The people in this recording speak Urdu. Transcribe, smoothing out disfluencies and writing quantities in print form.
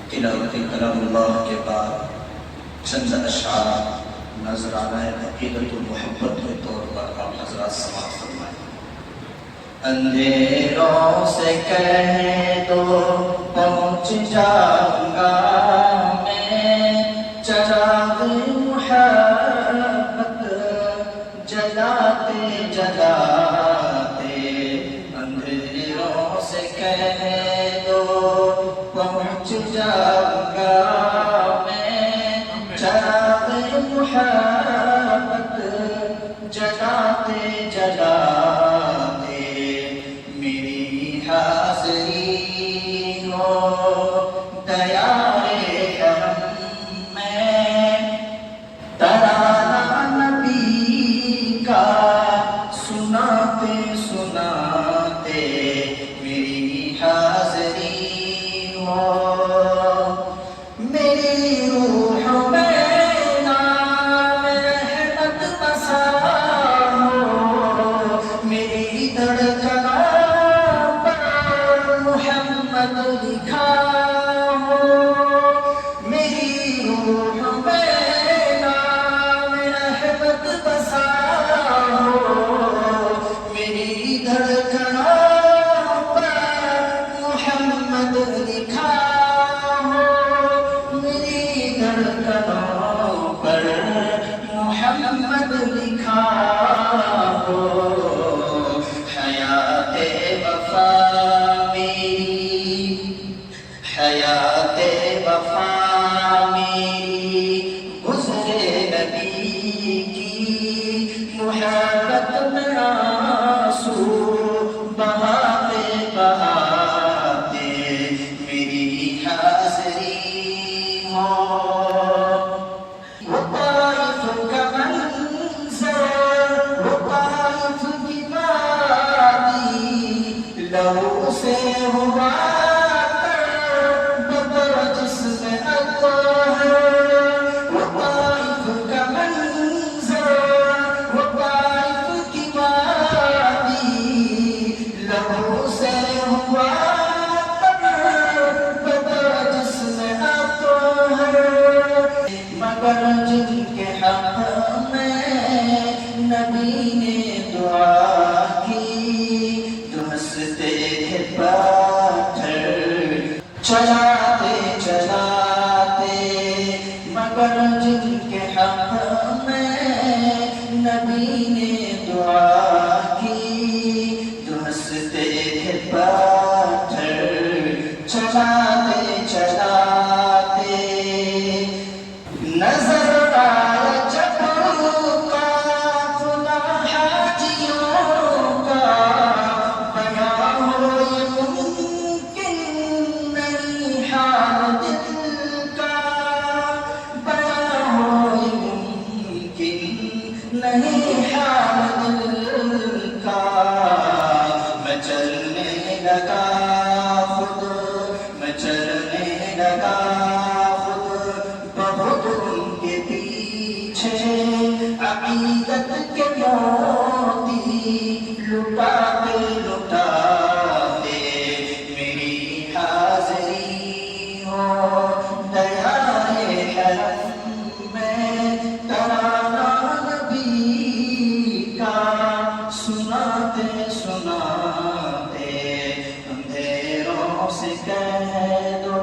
تلاوت کلام اللہ کے بعد چند اشعار نذرانہ عقیدت و محبت کے طور پر آپ حضرات سماعت فرمائیں۔ اندھیروں سے کہہ دو پہنچ جاؤں گا میں، چراغ محبت جلاتے جلاتے۔ اندھیروں سے کہہ دو پہنچ جاؤں گا میں، چراغ محبت جلاتے جلاتے۔ میری حاضری ہو دیارے کرم میں، ترانہ نبی کا سناتے سناتے۔ میری حاضری ہو میری روح میں نام احمد بسا ہو، میری دھڑکنوں پر محمد لکھا ہو۔ میری روح میں نام احمد بسا ہو، میری دھڑکنوں پر محمد لکھا ہو، میری دھڑکنوں پر محمد لکھا ہو۔ حیات وفا میری، حیات وفا میری، گزرے نبی کی محبت میں آنسو بہاتے بہاتے۔ میری حاضری ہو وہ طائف کا منظر، وہ طائف کی وادی، لہو سے ہوا بدر جسم اطہر۔ وہ طائف کا منظر، وہ طائف کی وادی، لہو سے ہوا بدر جسم اطہر۔ مگر جن کے حق میں نبی نے دعا کی، تو ہنستے تھے پاتھر چلاتے چلاتے۔ مگر جن کے حق میں نبی نے دعا کی، تو ہنستے تھے پاتھر چلاتے چلاتے۔ نظر آیا جب قافلہ حاجیوں کا، بیان ہو یہ ممکن نہیں حال دل کا، بیان ہو یہ ممکن نہیں حال دل کا۔ میں چلنے لگا خود، میں چلنے لگا خود، بہت ان کے پیچھے عقیدت کے موتی لٹاتے لٹاتے۔ میری حاضری ہو دیارے حرم میں، ترانہ نبی کا سناتے سناتے۔ اندھیروں سے کہہ دو